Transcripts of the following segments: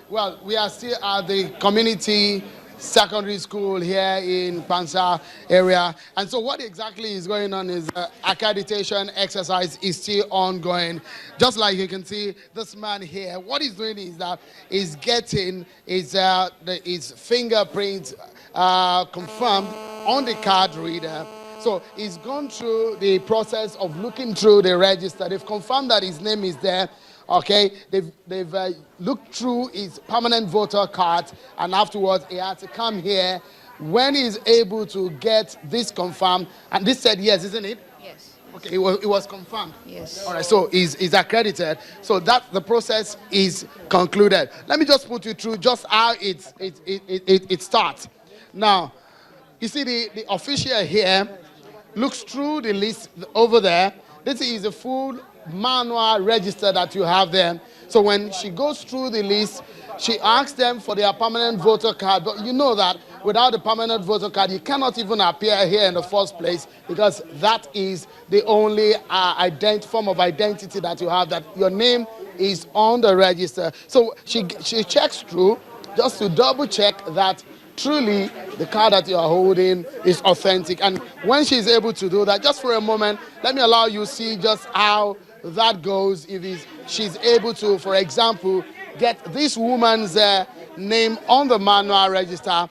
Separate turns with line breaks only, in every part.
Well, we are still at the community secondary school here in Pansa area. And so what exactly is going on is accreditation exercise is still ongoing. Just like you can see this man here, what he's doing is that he's getting his fingerprint confirmed on the card reader. So he's gone through the process of looking through the register. They've confirmed that his name is there. Okay, they've looked through his permanent voter card, and afterwards he had to come here. When he's able to get this confirmed, and this said yes, isn't it?
Yes.
Okay, it was confirmed.
Yes.
All right, so he's accredited. So that the process is concluded. Let me just put you through just how it starts. Now, you see the official here looks through the list over there. This is a full manual register that you have there. So when she goes through the list, she asks them for their permanent voter card. But you know that without the permanent voter card, you cannot even appear here in the first place, because that is the only form of identity that you have, that your name is on the register. So she checks through just to double check that truly the card that you are holding is authentic. And when she's able to do that, just for a moment, let me allow you see just how that goes. If she's able to, for example, get this woman's name on the manual register,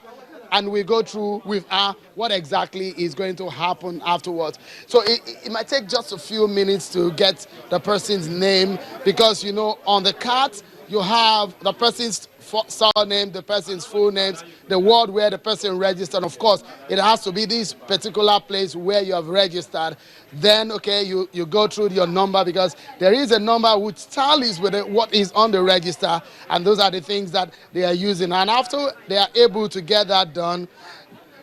and we go through with her what exactly is going to happen afterwards. So it might take just a few minutes to get the person's name, because you know on the card you have the person's surname, the person's full names, the ward where the person registered. Of course, it has to be this particular place where you have registered. Then, okay, you go through your number, because there is a number which tallies with what is on the register, and those are the things that they are using. And after they are able to get that done,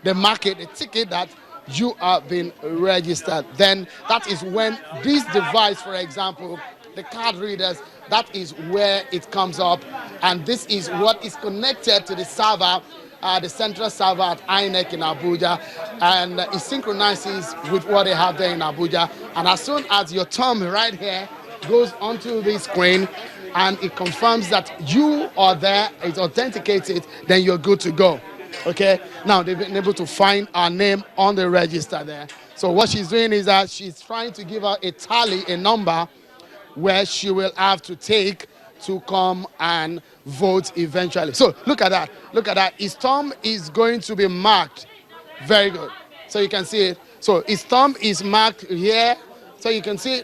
they mark it, a ticket that you have been registered. Then that is when this device, for example, the card readers, that is where it comes up, and this is what is connected to the server, the central server at INEC in Abuja, and it synchronizes with what they have there in Abuja. And as soon as your thumb right here goes onto the screen and it confirms that you are there, it's authenticated, then you're good to go. Okay, now they've been able to find our name on the register there. So what she's doing is that she's trying to give her a tally, a number, where she will have to take to come and vote eventually. So look at that. Look at that. His thumb is going to be marked. Very good. So you can see it. So his thumb is marked here. So you can see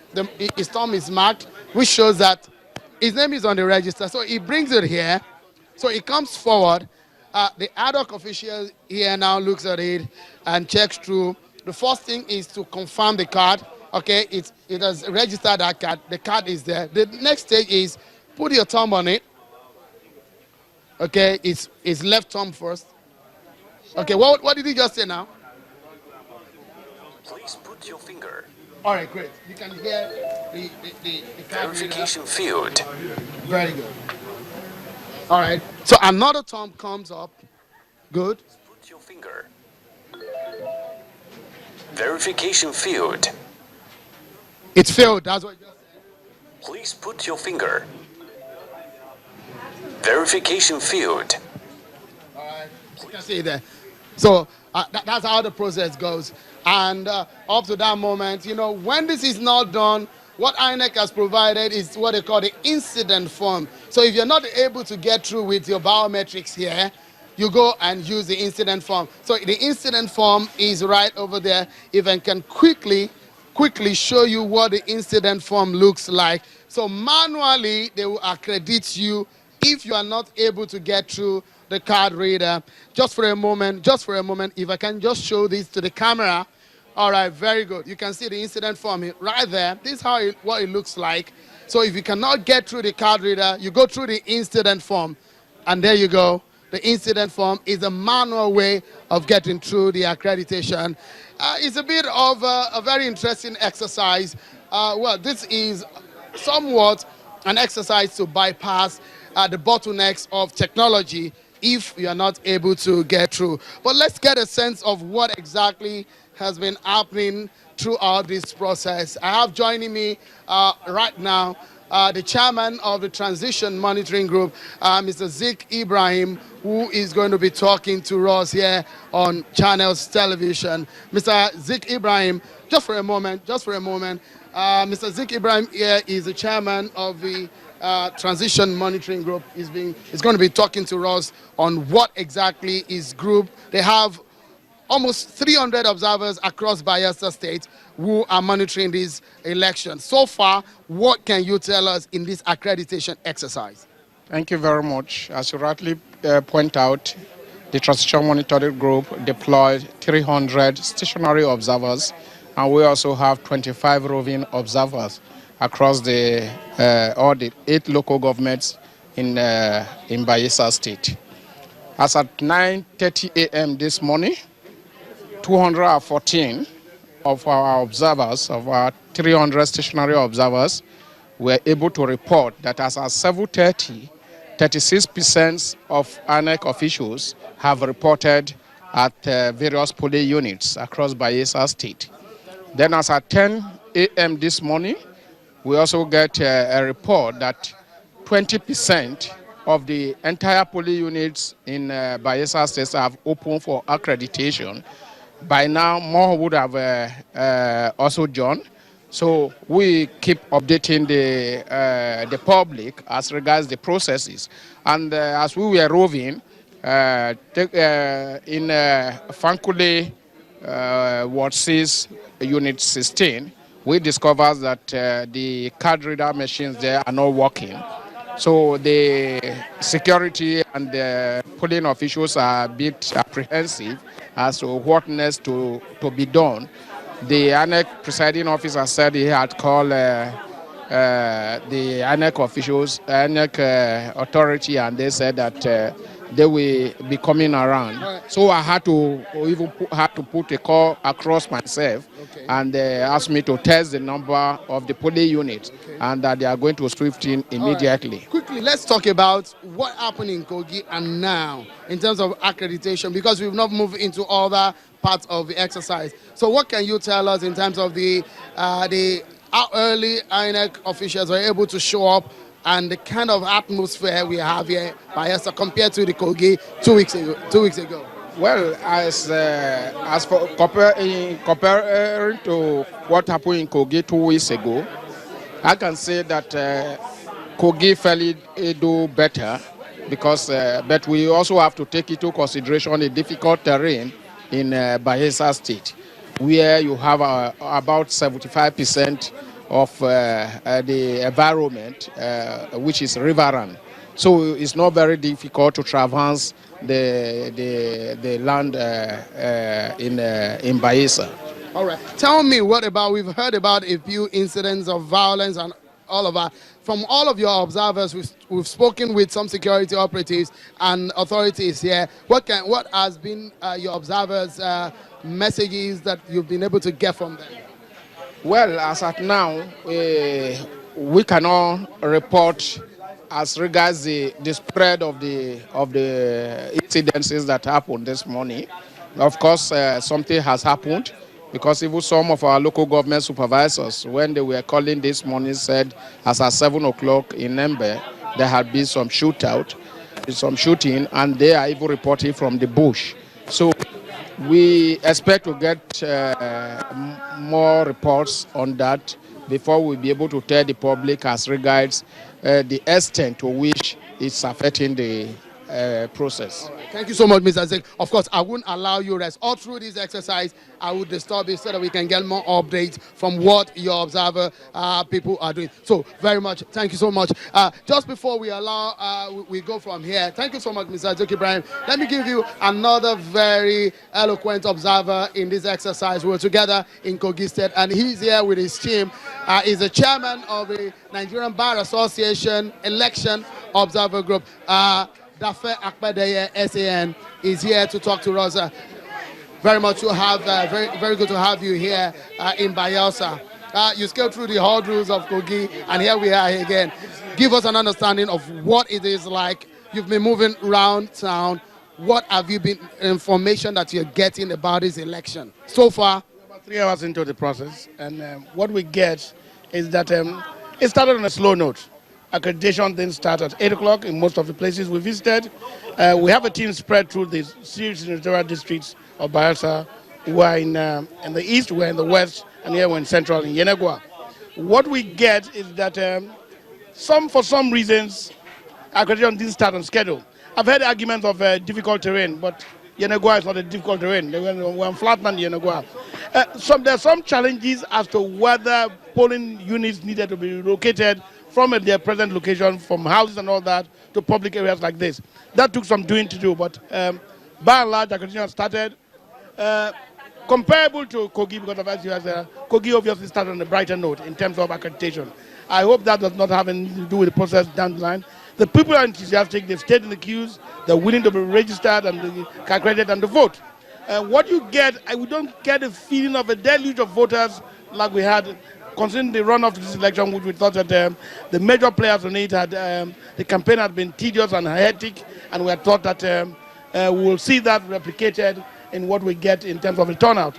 his thumb is marked, which shows that his name is on the register. So he brings it here. So he comes forward. The ad hoc official here now looks at it and checks through. The first thing is to confirm the card. Okay, it has registered that card. The card is there. The next stage is put your thumb on it. Okay, it's left thumb first. Okay, what did he just say now?
Please put your finger.
All right, great. You can hear the card
Verification field.
Very good. All right, so another thumb comes up. Good.
Put your finger. Verification field.
It's failed. That's what you just said.
Please put your finger. Verification field.
All right, you can see it there. So that's how the process goes. And up to that moment, you know, when this is not done, what INEC has provided is what they call the incident form. So if you're not able to get through with your biometrics here, you go and use the incident form. So the incident form is right over there. If I can quickly show you what the incident form looks like. So manually, they will accredit you if you are not able to get through the card reader. Just for a moment, if I can just show this to the camera. All right, very good. You can see the incident form right there. This is what it looks like. So if you cannot get through the card reader, you go through the incident form, and there you go. The incident form is a manual way of getting through the accreditation. It's a bit of a very interesting exercise. Well, this is somewhat an exercise to bypass the bottlenecks of technology if you are not able to get through. But let's get a sense of what exactly has been happening throughout this process. I have joining me right now the chairman of the Transition Monitoring Group, Mr. Zik Ibrahim, who is going to be talking to us here on Channels Television. Mr. Zik Ibrahim, just for a moment. Mr. Zik Ibrahim here is the chairman of the Transition Monitoring Group. He's going to be talking to us on what exactly is group. They have almost 300 observers across Bayelsa State who are monitoring these elections. So far, what can you tell us in this accreditation exercise?
Thank you very much. As you rightly point out, the Transition Monitoring Group deployed 300 stationary observers, and we also have 25 roving observers across all the 8 local governments in Bayelsa State. As at 9:30 a.m. this morning, 214 of our observers, of our 300 stationary observers, were able to report that as at 7:30, 36% of INEC officials have reported at various polling units across Bayelsa State. Then as at 10 a.m. this morning, we also get a report that 20% of the entire polling units in Bayelsa State have opened for accreditation. By now, more would have also joined. So we keep updating the public as regards the processes. And as we were roving in Fankule Ward 6, Unit 16, we discovered that the card reader machines there are not working. So the security and the polling officials are a bit apprehensive as to what needs to be done. The INEC presiding officer said he had called the INEC officials, INEC authority, and they said that they will be coming around. Right. So I had to put a call across myself, okay, and they asked me to test the number of the polling unit, okay, and that they are going to swift in immediately.
Right. Quickly, let's talk about what happened in Kogi and now in terms of accreditation, because we've not moved into other parts of the exercise. So what can you tell us in terms of how early INEC officials were able to show up and the kind of atmosphere we have here Bayelsa compared to the Kogi 2 weeks ago?
Well, as for comparing to what happened in Kogi 2 weeks ago, I can say that Kogi fairly do better because, but we also have to take into consideration the difficult terrain in Bayelsa State, where you have about 75% of the environment, which is riverine. So it's not very difficult to traverse the land in Bayelsa.
All right. Tell me, we've heard about a few incidents of violence and all of that. From all of your observers, we've spoken with some security operatives and authorities here. What has been your observers' messages that you've been able to get from them?
Well, as at now, we cannot report as regards the spread of the incidences that happened this morning. Of course, something has happened, because even some of our local government supervisors, when they were calling this morning, said as at 7 o'clock in Nembe, there had been some shooting, and they are even reporting from the bush. So we expect to get more reports on that before we'll be able to tell the public as regards the extent to which it's affecting the process.
All right. Thank you so much, Mr. Zik. Of course, I wouldn't allow you rest. All through this exercise, I would disturb you so that we can get more updates from what your observer people are doing. So, very much, thank you so much. Just before we go from here, thank you so much, Mr. Zik Ibrahim. Let me give you another very eloquent observer in this exercise. We're together in Kogi State, and he's here with his team. He's the chairman of the Nigerian Bar Association Election Observer Group. Dafe Akpedeye SAN is here to talk to us. Very good to have you here in Bayelsa. You scaled through the hurdles of Kogi, and here we are again. Give us an understanding of what it is like. You've been moving around town. What have you been information that you're getting about this election so far?
About 3 hours into the process, and what we get is that It started on a slow note. Accreditation didn't start at 8 o'clock in most of the places we visited. We have a team spread through the six senatorial districts of Bayelsa. We're in the east, we're in the west, and here we're in central in Yenagua. What we get is that for some reasons, accreditation didn't start on schedule. I've heard arguments of difficult terrain, but Yenagua is not a difficult terrain. We're on flatland Yenagua. There are some challenges as to whether polling units needed to be relocated from their present location, from houses and all that, to public areas like this. That took some doing to do, but by and large, accreditation started comparable to Kogi, because of as you said, Kogi obviously started on a brighter note in terms of accreditation. I hope that does not have anything to do with the process down the line. The people are enthusiastic, they've stayed in the queues, they're willing to be registered and accredited and to vote. What you get, we don't get a feeling of a deluge of voters like we had considering the runoff to this election, which we thought that the major players on it had, the campaign had been tedious and hectic, and we had thought that we will see that replicated in what we get in terms of the turnout.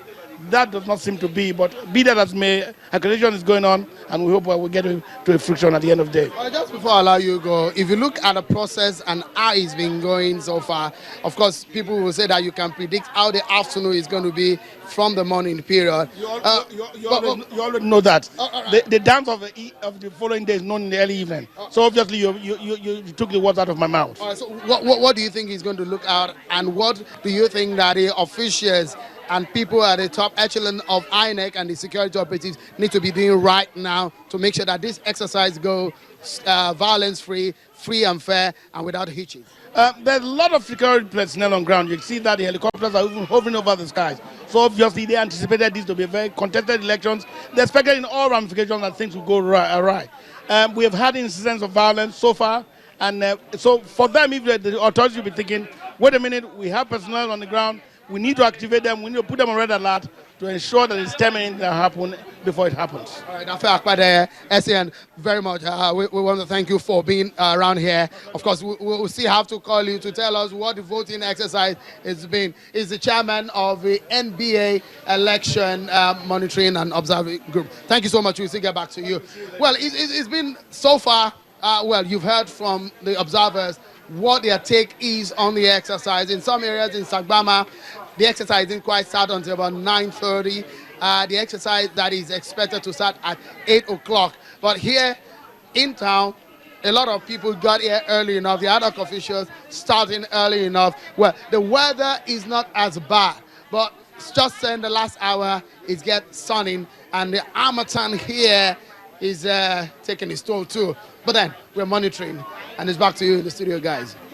That does not seem to be, but be that as may, accreditation is going on, and we hope we'll get to a friction at the end of the day.
Just before I allow you to go, if you look at the process and how it's been going so far, of course, people will say that you can predict how the afternoon is going to be from the morning period.
You already know that. The dance of the following day is known in the early evening. So obviously you took the words out of my mouth.
So what do you think is going to look out, and what do you think that the officials and people at the top echelon of INEC and the security operatives need to be doing right now to make sure that this exercise goes violence-free, free and fair, and without hitches?
There's a lot of security personnel on ground. You can see that the helicopters are even hovering over the skies. So obviously they anticipated this to be very contested elections. They expected in all ramifications that things will go awry. We have had incidents of violence so far, and so for them, if the authorities will be thinking, wait a minute, we have personnel on the ground, we need to activate them, we need to put them on red alert to ensure that it's stemming to happen before it happens.
All right, Dr. SAN, very much. We want to thank you for being around here. Of course, we'll still have to call you to tell us what the voting exercise has been. Is the chairman of the NBA election monitoring and observing group. Thank you so much. We'll still get back to you. Well, it's been so far, well, you've heard from the observers what their take is on the exercise. In some areas in Sagbama, the exercise didn't quite start until about 9:30. The exercise that is expected to start at 8 o'clock. But here in town, a lot of people got here early enough. The ad hoc officials starting early enough. Well, the weather is not as bad, but just in the last hour, it gets sunny, and the Harmattan here is taking its toll too. But then we're monitoring, and it's back to you in the studio, guys.